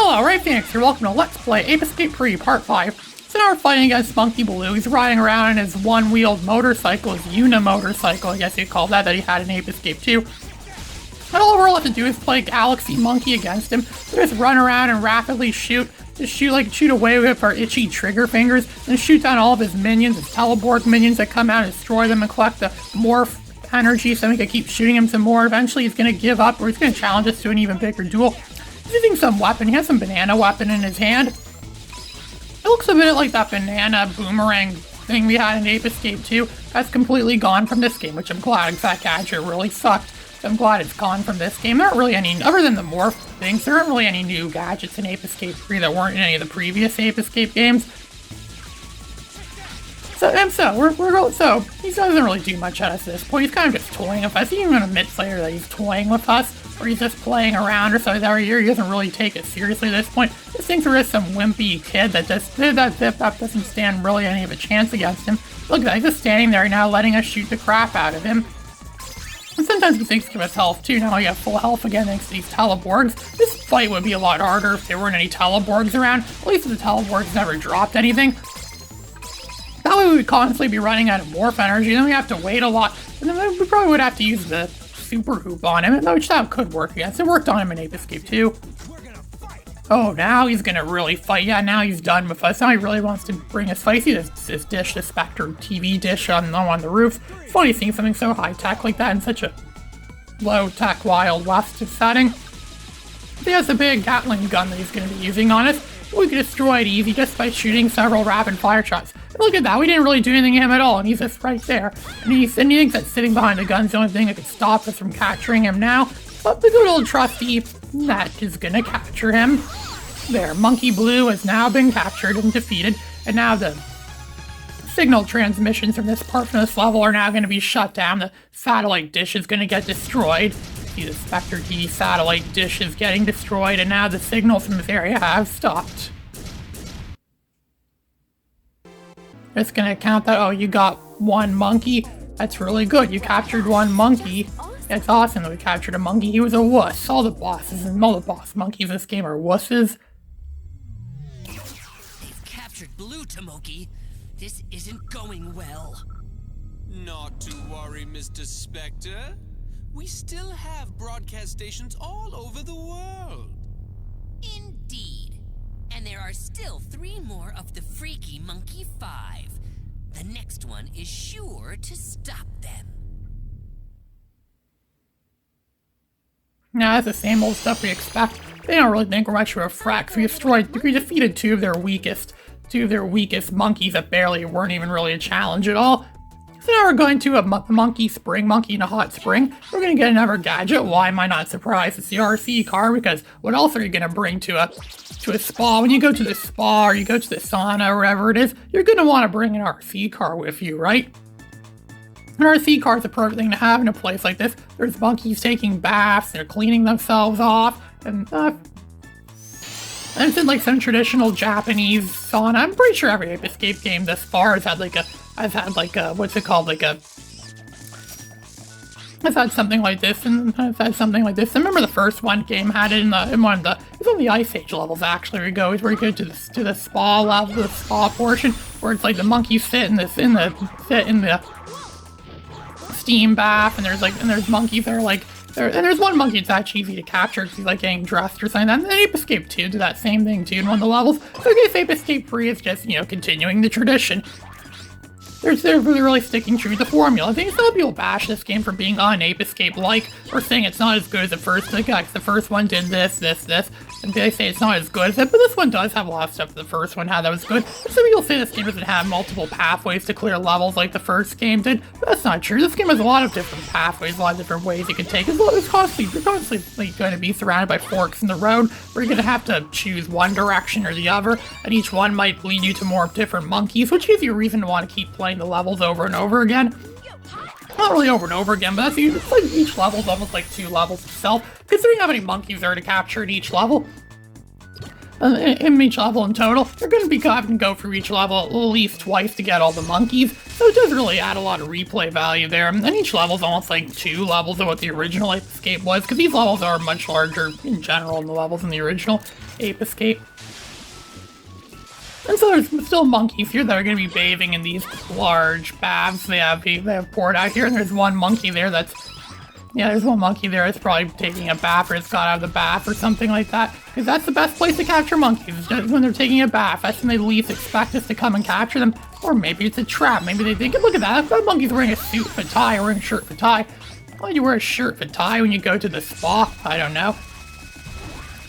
Hello, Ray Phoenix here. Welcome to Let's Play Ape Escape Free Part 5. So now we're fighting against Monkey Blue. He's riding around in his one-wheeled motorcycle, his Unimotorcycle, I guess you'd call that he had in Ape Escape 2. And all we're left to do is play Galaxy Monkey against him. We just run around and rapidly shoot. Just shoot away with our itchy trigger fingers, and shoot down all of his minions, his Teleborg minions that come out and destroy them and collect the morph energy so we can keep shooting him some more. Eventually he's going to give up, or he's going to challenge us to an even bigger duel. He's using some weapon. He has some banana weapon in his hand. It looks a bit like that banana boomerang thing we had in Ape Escape 2. That's completely gone from this game, which I'm glad, because that gadget really sucked. So I'm glad it's gone from this game. There aren't really any, other than the morph things, there aren't really any new gadgets in Ape Escape 3 that weren't in any of the previous Ape Escape games. So he doesn't really do much at us at this point. He's kind of just toying with us. He even admits later that he's toying with us, or he's just playing around or something every year. He doesn't really take it seriously at this point. This thinks we're just some wimpy kid that just doesn't stand really any of a chance against him. Look at that, he's just standing there now letting us shoot the crap out of him. And sometimes he thinks of his health too. Now we have full health again thanks to these Teleborgs. This fight would be a lot harder if there weren't any Teleborgs around. At least if the Teleborgs never dropped anything. That way we would constantly be running out of morph energy, then we have to wait a lot, and then we probably would have to use the super hoop on him, which that could work against. It worked on him in Ape Escape 2. Oh, now he's gonna really fight. Yeah, now he's done with us. Now he really wants to bring us fight. See this dish, the Spectre TV dish on the roof. It's funny seeing something so high-tech like that in such a low-tech Wild West setting. He has a big Gatling gun that he's gonna be using on us. We can destroy it easy just by shooting several rapid-fire shots. And look at that, we didn't really do anything to him at all, and he's just right there. And he thinks that sitting behind the gun's the only thing that could stop us from capturing him now. But the good old trusty net is gonna capture him. There, Monkey Blue has now been captured and defeated, and now the signal transmissions from this part from this level are now gonna be shut down. The satellite dish is gonna get destroyed. See, the Spectre TV satellite dish is getting destroyed, and now the signals from this area have stopped. It's gonna count that, oh, you got one monkey. That's really good. You captured one monkey. It's awesome that we captured a monkey. He was a wuss. All the bosses and all the boss monkeys in this game are wusses. They've captured Blue, Tomoki. This isn't going well. Not to worry, Mr. Spectre. We still have broadcast stations all over the world. Indeed. And there are still 3 more of the Freaky Monkey 5. The next one is sure to stop them. Now that's the same old stuff we expect. They don't really think we're much of a threat. We defeated two of their weakest monkeys that barely weren't even really a challenge at all. So now we're going to a monkey in a hot spring. We're going to get another gadget. Why am I not surprised? It's the RC car, because what else are you going to bring to a spa? When you go to the spa or you go to the sauna or whatever it is, you're going to want to bring an RC car with you, right? An RC car is the perfect thing to have in a place like this. There's monkeys taking baths, they're cleaning themselves off, and it's in like some traditional Japanese sauna. I'm pretty sure every Ape Escape game thus far has had I've had something like this, and I've had something like this. I remember the first game had it in one of the, it's on the Ice Age levels actually, where you go to the spa level, the spa portion, where it's like the monkeys sit in the steam bath, and there's monkeys that are like, and there's one monkey that's actually easy to capture because he's like getting dressed or something. And then Ape Escape 2 did that same thing too in one of the levels. So I guess Ape Escape 3 is just, continuing the tradition. They're really sticking true to the formula. I think some people bash this game for being Ape Escape-like, or saying it's not as good as the first. Like, the first one did this, and they say it's not as good as it, but this one does have a lot of stuff the first one had that was good. Some people say this game doesn't have multiple pathways to clear levels like the first game did, but that's not true. This game has a lot of different pathways, a lot of different ways you can take it. You're constantly going to be surrounded by forks in the road, where you're going to have to choose one direction or the other, and each one might lead you to more different monkeys, which gives you a reason to want to keep playing the levels over and over again. Not really over and over again, but it's like each level's almost like 2 levels itself, considering how many monkeys there are to capture in each level. in each level in total. You're going to be having to go through each level at least twice to get all the monkeys, so it does really add a lot of replay value there. And each level's almost like 2 levels of what the original Ape Escape was, because these levels are much larger in general than the levels in the original Ape Escape. And so there's still monkeys here that are going to be bathing in these large baths they have poured out here, and there's one monkey there that's there's one monkey there that's probably taking a bath or it's got out of the bath or something like that. Because that's the best place to capture monkeys, is just when they're taking a bath. That's when they least expect us to come and capture them. Or maybe it's a trap. Maybe they think, look at that, that monkey's wearing a suit for tie or wearing a shirt for tie. Why do you wear a shirt for tie when you go to the spa? I don't know.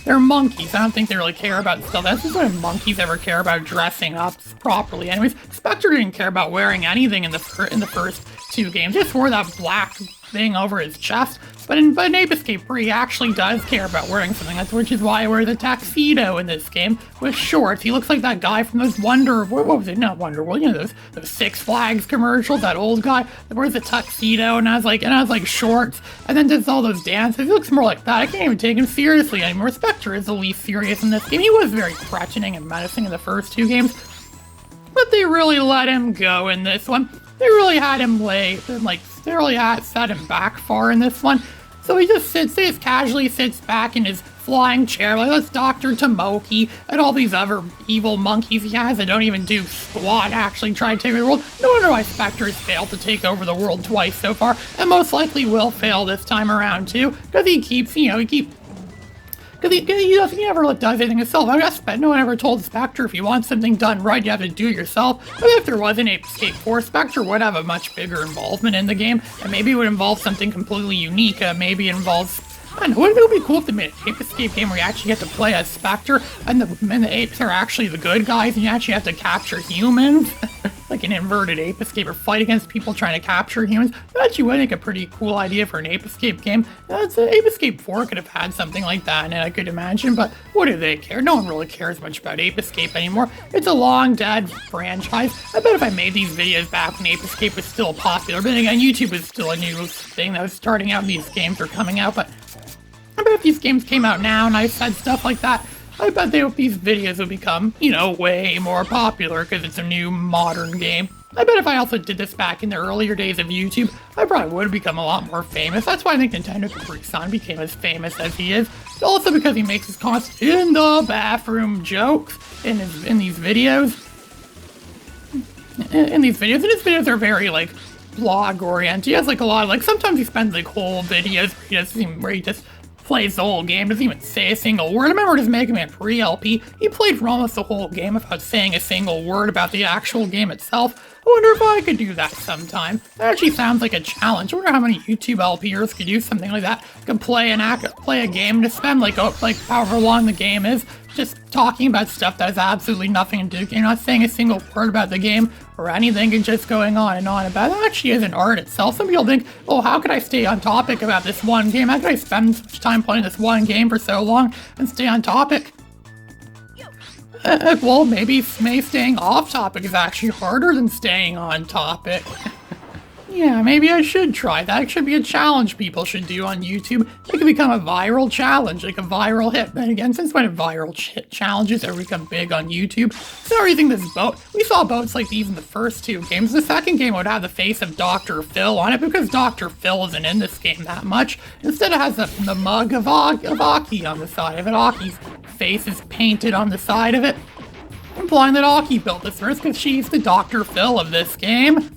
They're monkeys. I don't think they really care about stuff. That's just when monkeys ever care about dressing up properly. Anyways, Spectre didn't care about wearing anything in the first 2 games. Just wore that black thing over his chest. But in Ape Escape 3, he actually does care about wearing something. Which is why I wear the tuxedo in this game with shorts. He looks like that guy from those what was it? Not Wonderworld. You know those Six Flags commercials. That old guy that wears a tuxedo and has like shorts and then does all those dances. He looks more like that. I can't even take him seriously anymore. Spectre is the least serious in this game. He was very threatening and menacing in the first 2 games, but they really let him go in this one. They really had him they really set him back far in this one. So he just casually sits back in his flying chair like that's Dr. Tomoki and all these other evil monkeys he has that don't even do squat actually try to take over the world. No wonder why Spectre has failed to take over the world twice so far, and most likely will fail this time around too, because he never does anything himself. I guess no one ever told Spectre if you want something done right, you have to do it yourself. But if there was an Ape Escape 4, Spectre would have a much bigger involvement in the game, and maybe it would involve something completely unique. Maybe it involves, I don't know, wouldn't it be cool if they made an Ape Escape game where you actually get to play as Spectre, and the apes are actually the good guys, and you actually have to capture humans? Like an inverted Ape Escape, or fight against people trying to capture humans. That actually would make a pretty cool idea for an Ape Escape game. Ape Escape 4 could have had something like that in it, I could imagine, but what do they care? No one really cares much about Ape Escape anymore. It's a long dead franchise. I bet if I made these videos back when Ape Escape was still popular, but again, YouTube was still a new thing that was starting out, these games were coming out, but I bet if these games came out now and I said stuff like that, I bet these videos would become, way more popular because it's a new modern game. I bet if I also did this back in the earlier days of YouTube, I probably would have become a lot more famous. That's why I think Nintendo Capri-san became as famous as he is. It's also because he makes his constant in the bathroom jokes in these videos. And his videos are very, blog oriented. He has, a lot of, sometimes he spends, whole videos where he just plays the whole game, doesn't even say a single word. I remember his Mega Man pre-LP, he played for almost the whole game without saying a single word about the actual game itself. I wonder if I could do that sometime. That actually sounds like a challenge. I wonder how many YouTube LPers could do something like that. Could play a game to spend however long the game is, just talking about stuff that has absolutely nothing to do. You're not saying a single word about the game or anything, and just going on and on about it. That actually is an art itself. Some people think, oh, how could I stay on topic about this one game? How could I spend such time playing this one game for so long and stay on topic? Well, maybe staying off topic is actually harder than staying on topic. Yeah, maybe I should try that. It should be a challenge people should do on YouTube. It could become a viral challenge, like a viral hit. But again, since when have viral challenges ever become big on YouTube? So everything this boat, we saw boats like these in the first 2 games. The second game would have the face of Dr. Phil on it because Dr. Phil isn't in this game that much. Instead it has the mug of Aki on the side of it. Aki's face is painted on the side of it, implying that Aki built this first because she's the Dr. Phil of this game.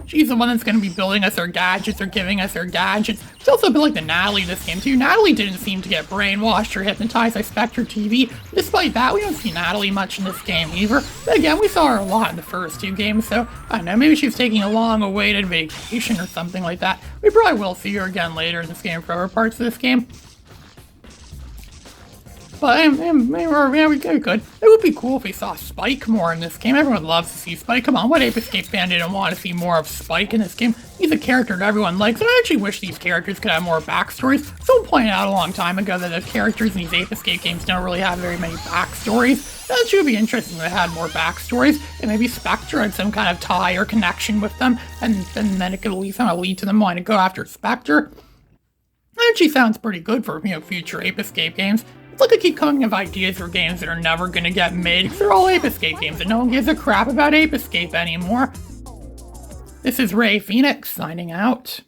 She's the one that's going to be building us our gadgets or giving us our gadgets. It's also a bit like the Natalie this game too. Natalie didn't seem to get brainwashed or hypnotized by Spectre TV. Despite that, we don't see Natalie much in this game either. But again, we saw her a lot in the first 2 games, so I don't know, maybe she's taking a long-awaited vacation or something like that. We probably will see her again later in this game for other parts of this game. But we could. It would be cool if we saw Spike more in this game. Everyone loves to see Spike. Come on, what Ape Escape fan didn't want to see more of Spike in this game? He's a character that everyone likes, and I actually wish these characters could have more backstories. Someone pointed out a long time ago that the characters in these Ape Escape games don't really have very many backstories. That should be interesting if they had more backstories, and maybe Spectre had some kind of tie or connection with them, and then it could at least lead to them wanting to go after Spectre. That actually sounds pretty good for, future Ape Escape games. It's like I keep coming up with ideas for games that are never gonna get made because they're all Ape Escape games and no one gives a crap about Ape Escape anymore. This is Ray Phoenix signing out.